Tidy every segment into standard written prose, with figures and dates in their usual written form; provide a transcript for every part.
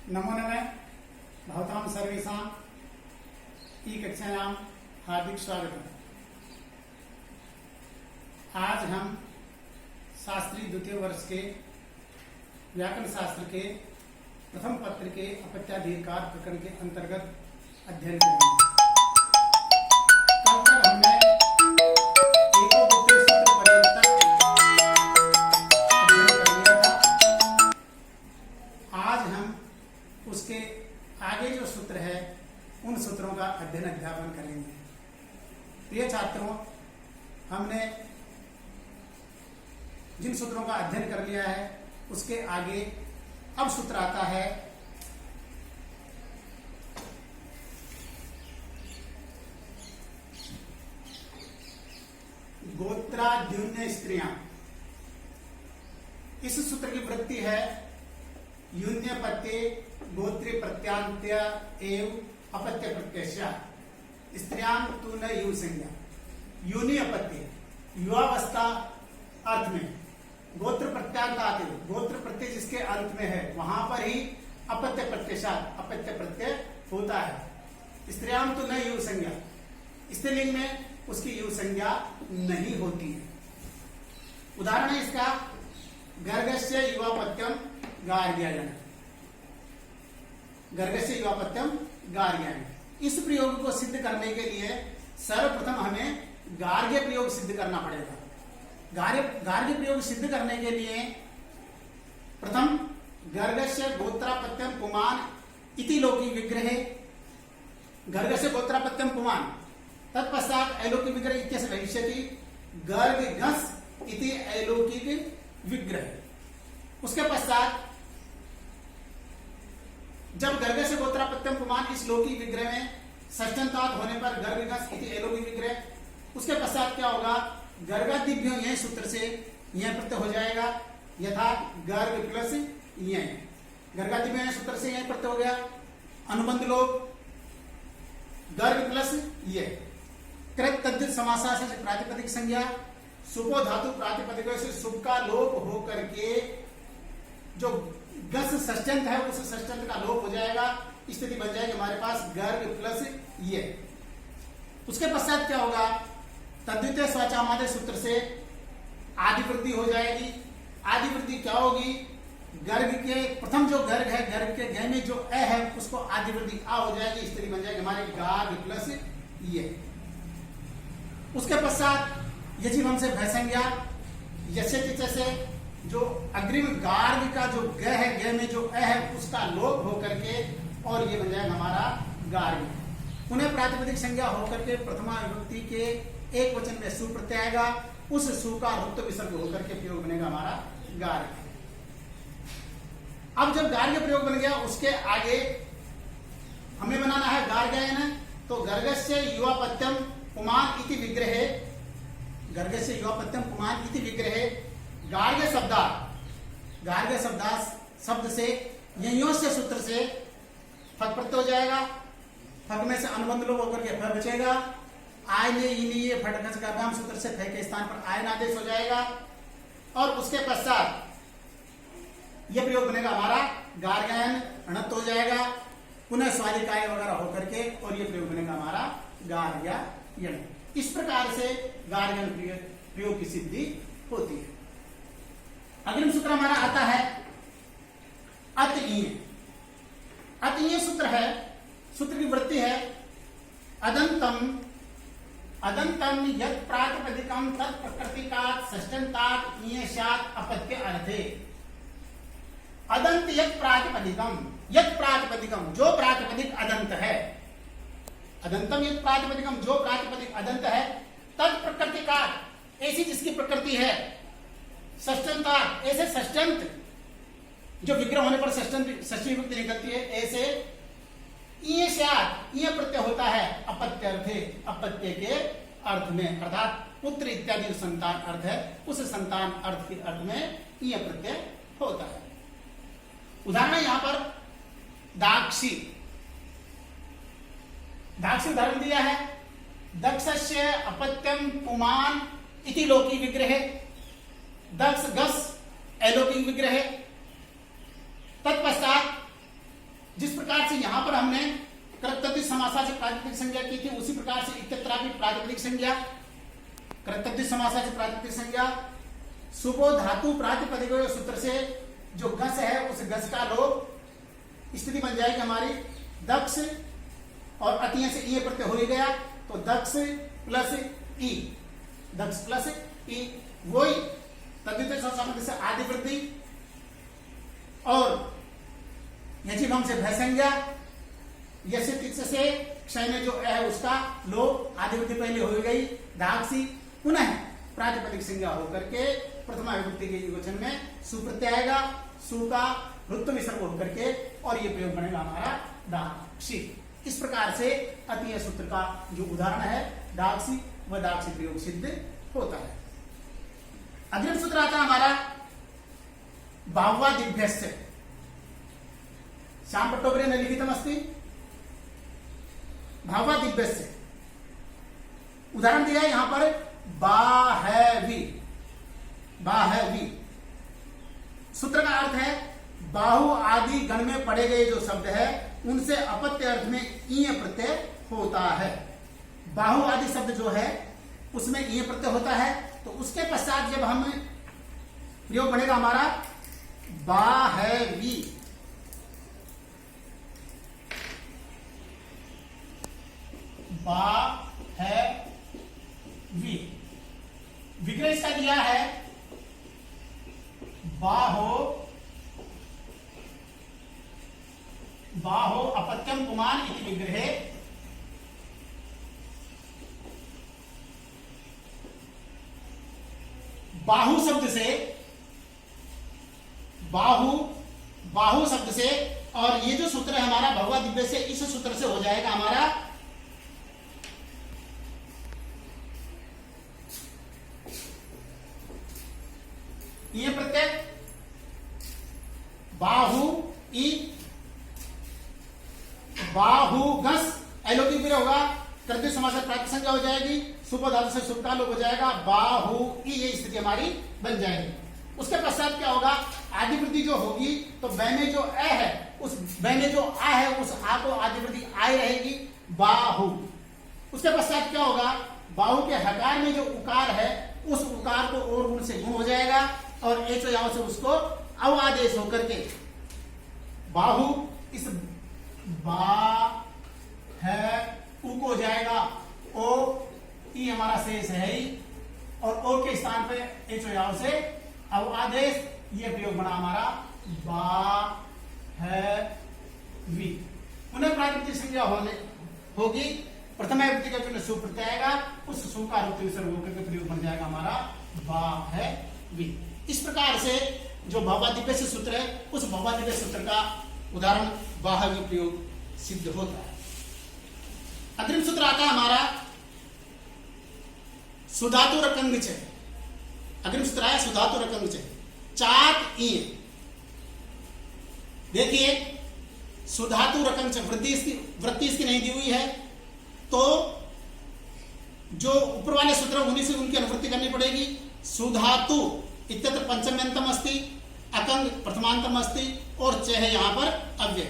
नमो नमः भवतां सर्वेषां ई-कक्षायां हार्दिक स्वागतम्। आज हम शास्त्री द्वितीय वर्ष के व्याकरण शास्त्र के प्रथम पत्र के अपत्याधिकार प्रकरण के अंतर्गत अध्ययन करेंगे। कल तक हमने एकोपदेश सूत्र पर्यंत अध्ययन कर लिया था। आज हम उसके आगे जो सूत्र है उन सूत्रों का अध्ययन अध्यापन करेंगे। प्रिय छात्रों, हमने जिन सूत्रों का अध्ययन कर लिया है उसके आगे अब सूत्र आता है गोत्राद्युन्य स्त्रियां। इस सूत्र की वृत्ति है यून्य प्रत्यय गोत्रे प्रत्यांत्य एव अपत्य प्रत्यय स्त्रियां तु न यू संज्ञा। यूनि अपत्य युवावस्था अर्थ में गोत्र प्रत्यांत आते गोत्र प्रत्यय जिसके अंत में है वहां पर ही अपत्य प्रत्यय होता है। स्त्रियां तो न यू संज्ञा, स्त्रीलिंग में उसकी यू संज्ञा नहीं होती है। उदाहरण है इसका गर्गस्य युवापत्यम गार्ग्यायन। गर्गस्य युवापत्यम गार्ग्यायन। इस प्रयोग को सिद्ध करने के लिए सर्वप्रथम हमें गार्ग्य प्रयोग सिद्ध करना पड़ेगा। गार्ग्य प्रयोग सिद्ध करने के लिए प्रथम गर्गस्य गोत्रापत्यम पुमान इति लोकी विग्रहे। गर्गस्य गोत्रापत्यम पुमान तत्पश्चात अलौकिक विग्रह इत्यस्य भविष्यति गर्ग घस इति अलौकिक विग्रह। उसके पश्चात जब गर्ग से गोत्रापत्यम पुमान इस लौकिक विग्रह में षष्ठ्यंतात् होने पर गर्ग घस इति अलौकिक विग्रह, उसके पश्चात क्या होगा गर्गादिभ्यो यह सूत्र से यह प्रत्यय हो जाएगा यथा गर्ग प्लस यह। गर्गादिभ्यो यह सूत्र से यह प्रत्यय हो गया। अनुबंध लोप गर्ग प्लस यह। कृत तद्धित समासा से प्रातिपदिक संज्ञा सुपो धातु प्रातिपदिक से सुप का लोप हो करके जो गस षष्ठ्यंत है उस षष्ठ्यंत का लोप हो जाएगा। स्थिति बन जाएगी हमारे पास गर्ग प्लस ये। उसके पश्चात क्या होगा तद्वितीय स्वचामादे सूत्र से आदिवृद्धि हो जाएगी। आदिवृद्धि क्या होगी गर्ग के प्रथम जो गर्ग है गर्ग के ग में जो अ है उसको आदिवृद्धि आ हो जाएगी। स्थिति बन जाएगी हमारे गाग प्लस ये। उसके पश्चात यजिवंश से भयसंज्ञा यस्य से जो अग्रिम गार्ग का जो ग है ग में जो अ है उसका लोप होकर के और ये बन जाएगा हमारा गार्ग। उन्हें प्रातिपदिक संज्ञा होकर के प्रथमा विभक्ति के एक वचन में सु प्रत्यय आएगा। उस सु का रुक्त विसर्ग होकर के प्रयोग बनेगा हमारा गार्ग। अब जब गार्ग प्रयोग बन गया उसके आगे हमें बनाना है गार्ग्यायन। तो गर्गस्य युवापत्यम पुमान इति विग्रहे। गर्गस्य युवापत्यम पुमान इति विग्रहे गार्ग्य शब्द से ययों से सूत्र से फक प्रत्यय हो जाएगा। फक में से अनुबंध लोप होकर के फ बचेगा। आय ने इनिये फटकस का सूत्र से फ के स्थान पर आयन आदेश हो जाएगा। और उसके पश्चात यह प्रयोग बनेगा हमारा गार्ग्यायन अणत्व हो जाएगा। पुनः स्वादिकाय वगैरह होकर के और यह प्रयोग बनेगा हमारा गार्ग्यायन। इस प्रकार से गार्ग्यायन प्रयोग की सिद्धि होती है। अग्रिम सूत्र हमारा आता है अतईय। अतईय सूत्र है, सूत्र की वृत्ति है अदंतम यत् प्रातिपदिकम तत् प्रकृतिकात् षष्ठ्यंतात् ईयस्यात् अपत्य अर्थे। अदंत यत् प्रातिपदिकम जो प्रातिपदिक अदंत है। अदंतम यत् प्रातिपदिकम जो प्रातिपदिक अदंत है तत् प्रकृतिकात् ऐसी जिसकी प्रकृति है। षष्ठ्यंतात् ऐसे षष्ठ्यंत जो विग्रह होने पर षष्ठी विभक्ति निकलती है ऐसे ईयस्यात् ईय प्रत्यय होता है अपत्य अर्थे अपत्य के अर्थ में अर्थात पुत्र इत्यादि संतान अर्थ है उस संतान अर्थ के अर्थ में ईय प्रत्यय होता है। उदाहरण यहां पर दाक्षी उदाहरण दिया है। दक्षस्य अपत्यम पुमान इति लौकिक विग्रह। दक्ष गस अलौकिक विग्रह। हमने कृतद्धित समासाची प्रातिपदिक संज्ञा की थी, उसी प्रकार से इत्यत्र भी प्रातिपदिक संज्ञा, कृतद्धित समासाची प्रातिपदिक संज्ञा, सुबो धातु प्रातिपदिक सूत्र से जो गस है उस गस का लोप स्थिति बन जाएगी हमारी दक्ष, और अतिय से ई प्रत्यय हो ही गया, तो दक्ष प्लस ई, दक्ष प्लस ई, वही तद्धित समास से आदि वृद्धि और यजिभंग से भय संज्ञा, यश तिक्ष से क्षय में जो है उसका लोप, आदि वृद्धि पहले हो गई, धाक्सी पुनः प्रातिपदिक संज्ञा होकर के प्रथमा विभक्ति के एकवचन में सुप्रत्यय आएगा, सु का ऋत्व विसर्ग होकर के, और ये प्रयोग बनेगा हमारा दाक्षी। इस प्रकार से अतीय सूत्र का जो उदाहरण है दाक्षी, वह दाक्षी प्रयोग सिद्ध होता है। अग्रिम सूत्र आता है हमारा बाह्वादिभ्यस्य, श्याम पट्टोपरी ने लिखितम अस्ति बाह्वादिभ्यस्य, उदाहरण दिया है यहां पर बाहवी, बाहवी सूत्र का अर्थ है बाहु आदि गण में पढ़े गए जो शब्द है उनसे अपत्य अर्थ में ईय प्रत्यय होता है। बाहु आदि शब्द जो है उसमें ईय प्रत्यय होता है, तो उसके पश्चात जब हम प्रयोग बढ़ेगा हमारा बाहवी, बाहवी, विग्रह इसका दिया है बाहो, बाहो अपत्यम पुमान इति विग्रहे, बाहु शब्द से, बाहु, बाहु शब्द से, और ये जो सूत्र है हमारा भगवत दिव्य से, इस सूत्र से हो जाएगा हमारा ये प्रत्यय बाहु ई, बाहु गस एलोपी भी होगा, कृत्य समास प्रातिपदिक संज्ञा हो जाएगी, सुपो धातु से सुप का लोप हो जाएगा, बाहु ई, ये स्थिति हमारी बन जाएगी। उसके पश्चात क्या होगा, आदिवृद्धि जो होगी तो बै में जो अ है उस बै में जो आ है उस आ को आदिवृद्धि आय रहेगी, बाहु। उसके पश्चात क्या होगा, बाहु के हकार में जो उकार है उस उकार को और गुण से गुण हो जाएगा, और एच यहां से उसको अव आदेश होकर के बाहु, इस बा है उ को जाएगा ओ, ई हमारा शेष है ही, और ओ के स्थान पे एच यहां से अव आदेश, ये प्रयोग बना हमारा बा है वी। पुनः प्रातिपदिक संज्ञा होगी, प्रथम विभक्ति का जो सु प्रत्यय आएगा उस सु का रूप विसर्ग होकर के प्रयोग बन जाएगा हमारा बा है वी। इस प्रकार से जो भगवदिव्य से सूत्र है उस भगवदिव्य सूत्र का उदाहरण बाहवी प्रयोग सिद्ध होता है। अग्रिम सूत्र आता है हमारा सुधातु रकंग च, अग्रिम सूत्र आया सुधातु रकंग च, चाक ई, देखिए सुधातु रकंग च, वृत्ति इसकी नहीं दी हुई है, तो जो ऊपर वाले सूत्र उन्हीं से उनकी अनुवृत्ति करनी पड़ेगी। सुधातु इत्यत्र पंचम्यंतम अस्ति, अकंग प्रथमांतम अस्ति, और च है यहां पर अव्यय।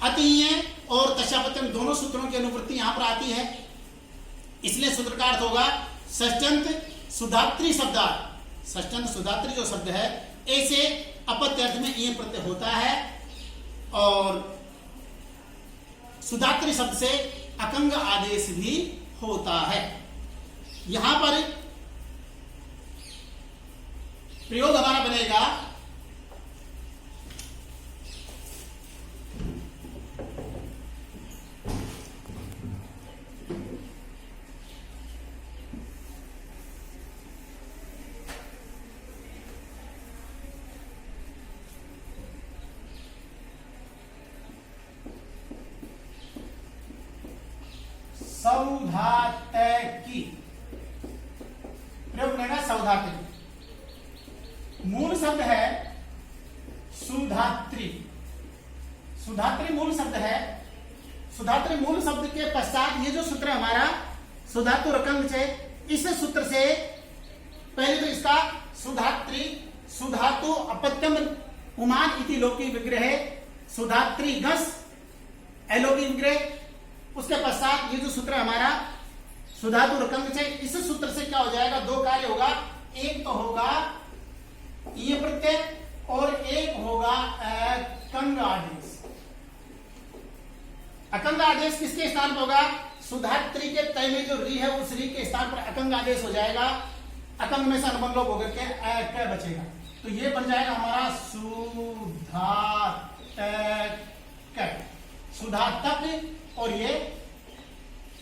अतीय और तशापत्यम दोनों सूत्रों की अनुवृत्ति यहां पर आती है, इसलिए सूत्र का अर्थ होगा षष्ठ्यंत सुधात्री शब्दार्थ, षष्ठ्यंत सुधात्री जो शब्द है ऐसे अपत्य अर्थ में ये प्रत्यय होता है, और सुधात्री शब्द से अकंग आदेश भी होता है। यहां पर प्रयोग हमारा बनेगा सौधातकी, प्रयोग बनेगा सौधातकी। मूल शब्द है सुधात्री, सुधात्री मूल शब्द है। सुधात्री मूल शब्द के पश्चात ये जो सूत्र है हमारा सुधातु रकंग से, इस सूत्र से पहले तो इसका सुधात्री, सुधातु अपत्यम पुमान इति लोकी विग्रह, सुधात्री घस अलौकिक विग्रह। उसके पश्चात ये जो सूत्र है हमारा सुधातु रकंग से, इस सूत्र से क्या हो जाएगा, दो कार्य होगा, एक तो होगा ये प्रत्यय और एक होगा अकंग आदेश। अकंग आदेश किसके स्थान पर होगा, सुधात्री के तय में जो री है उस री के स्थान पर अकंग आदेश हो जाएगा, अकंग में से अनुबंध लोप होकर के क बचेगा, तो ये बन जाएगा हमारा सुधातक और ये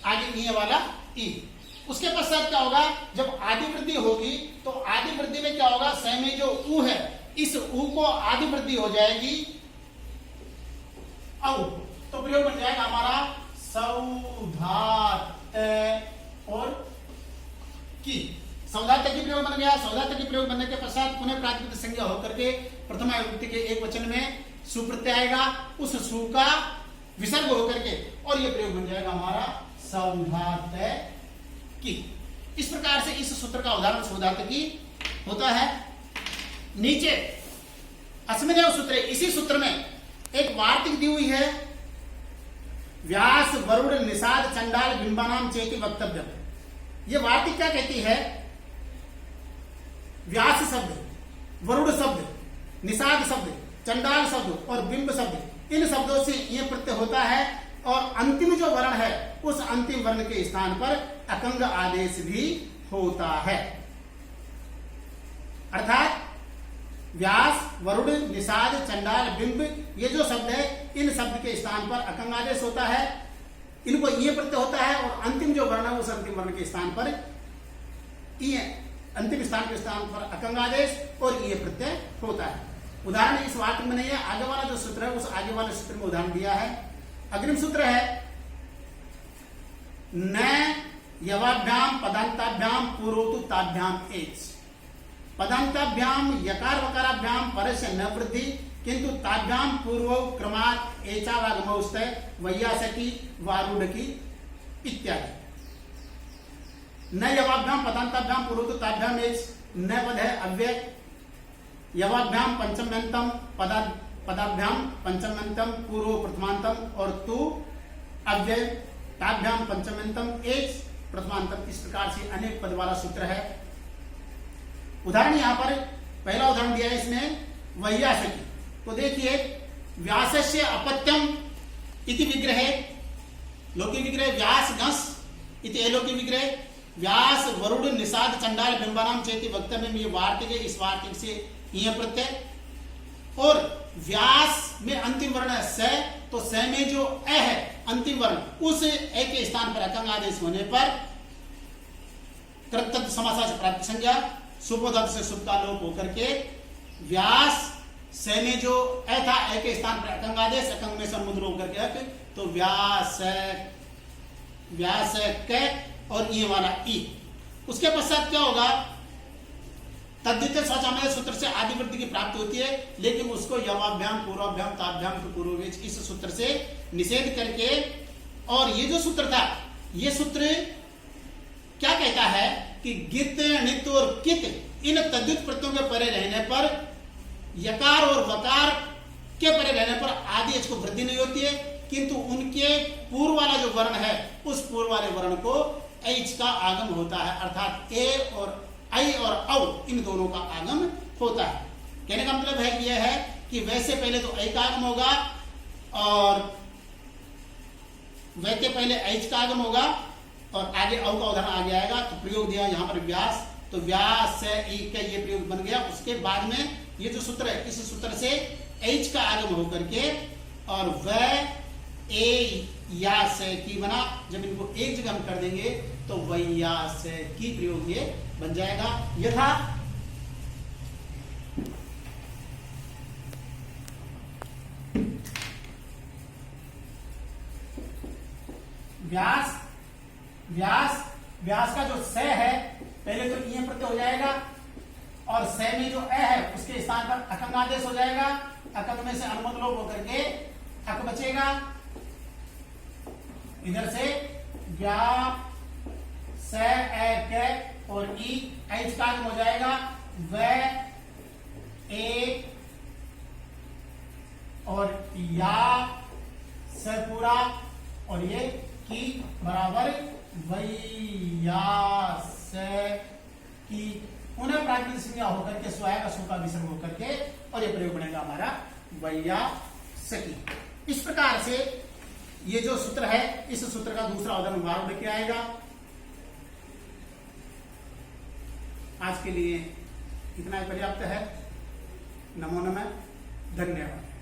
आगे ये वाला ई। उसके पश्चात क्या होगा, जब आदि वृद्धि होगी तो आदि वृद्धि में क्या होगा, स में जो उ है इस उ को आदि वृद्धि हो जाएगी औ, तो प्रयोग बन जाएगा हमारा सौधात और की। सौधात की प्रयोग बन गया। सौधात की प्रयोग बनने के पश्चात पुनः प्रातिपदिक संज्ञा होकर के प्रथमा विभक्ति के एक वचन में सुप्रत्यय आएगा, उस सु का विसर्ग होकर के और ये प्रयोग बन जाएगा हमारा सौधात की। इस प्रकार से इस सूत्र का उदाहरण सौधात की होता है। नीचे अस्मिनेव सूत्र, इसी सूत्र में एक वार्तिक दी हुई है, व्यास वरुण निषाद चंडाल बिंबानाम चेति वक्तव्य। ये वार्तिक क्या कहती है, व्यास शब्द, वरुण शब्द, निषाद शब्द, चंडाल शब्द और बिंब शब्द, इन शब्दों से यह प्रत्यय होता है और अंतिम जो वर्ण है उस अंतिम वर्ण के स्थान पर अकंग आदेश भी होता है। अर्थात व्यास वरुण निषाद चंडाल बिंब ये जो शब्द है इन शब्द के स्थान पर अकंग आदेश होता है, इनको ये प्रत्यय होता है और अंतिम जो वर्ण है उस अंतिम वर्ण के स्थान पर ये अंतिम स्थान के स्थान पर अकंग आदेश और ये प्रत्यय होता है। उदाहरण इस वाक्य में नहीं है, आगे वाला जो सूत्र है उस आगे वाले सूत्र में उदाहरण दिया है। अग्रिम सूत्र है न यवाभ्याम पदांताभ्याम पूर्वोतु ताभ्याम एच। पदांताभ्याम यकार वकाराभ्याम परस्य न वृद्धि किंतु ताभ्याम पूर्व क्रमात् एचावागमौस्तय वैयासकी वारूढ़की इत्यादि। न यवाभ्याम पदांताभ्याम पूर्वोतु ताभ्याम एच, न पद है अव्यय, यवाभ्याम पंचम्यंतम पदाभ्याम पंचम्यंतम पूर्व प्रथमांतम और तू अव्यय, ताभ्याम पंचम्यंतम एच प्रथमांतम। इस प्रकार से अनेक पद वाला सूत्र है। उदाहरण यहां पर पहला उदाहरण दिया है इसमें वैयासकी, तो देखिए व्यासस्य अपत्यम इति विग्रह, लौकिक विग्रह व्यास गस इति अलौकिक विग्रह, व्यास वरुण निषाद चंडाल बिंबानाम चेति वक्तव्य में ये वार्तिक है, इस वार्तिक से यह प्रत्यय और व्यास में अंतिम वर्ण है स, तो स में जो अ है अंतिम वर्ण उस ए के स्थान पर अकंग आदेश होने पर कृत समासा से प्राप्त संज्ञा सुपोधातु से सुप का लोप होकर के व्यास स में जो अ था ए के स्थान पर अकंग आदेश, अकंग में समुद्र होकर के अक, तो व्यास क और ये वाला ई। उसके पश्चात क्या होगा, तद्धित स्वचामय सूत्र से आदि वृद्धि की प्राप्ति होती है, लेकिन उसको यवाभ्याम पूर्वाभ्याम ताभ्याम के पूर्ववेश इस सूत्र से निषेध करके, और ये जो सूत्र था ये सूत्र क्या कहता है कि गित नित और कित इन तद्धित प्रत्ययों के परे रहने पर, यकार और वकार के परे रहने पर आदि एच को वृद्धि नहीं होती है, किंतु उनके पूर्व वाला जो वर्ण है उस पूर्व वाले वर्ण को एच का आगम होता है, अर्थात ए और आई और औ इन दोनों का आगम होता है। कहने का मतलब है कि यह है कि वैसे पहले तो ऐ का आगम होगा और वै के पहले ऐच का आगम होगा और आगे औ का उदाहरण आगे आएगा, तो प्रयोग दिया यहाँ पर व्यास, तो व्यास से ई का ये प्रयोग बन गया। उसके बाद में ये जो सूत्र है इस सूत्र से ऐच का आगम होकर के और वह ए या से की बना, जब इनको एक जगह हम कर देंगे तो वैया से की प्रयोग ये बन जाएगा। यथा व्यास व्यास व्यास का जो स है पहले तो ये प्रत्यय हो जाएगा और स में जो अ है उसके स्थान पर अकंग आदेश हो जाएगा, अकंग में से अनुमत लोप होकर के अक बचेगा, इधर से व्या स ए और ई ऐच का हो जाएगा, व ए और या स पूरा और ये की बराबर वैया से की उन्हें प्राकृतिक संज्ञा होकर के स्वाय का सु का विसर्ग होकर के और ये प्रयोग बनेगा हमारा वैया सकी। इस प्रकार से ये जो सूत्र है इस सूत्र का दूसरा उदाहरण बार लेके आएगा। आज के लिए इतना ही पर्याप्त है। नमो नमः, धन्यवाद।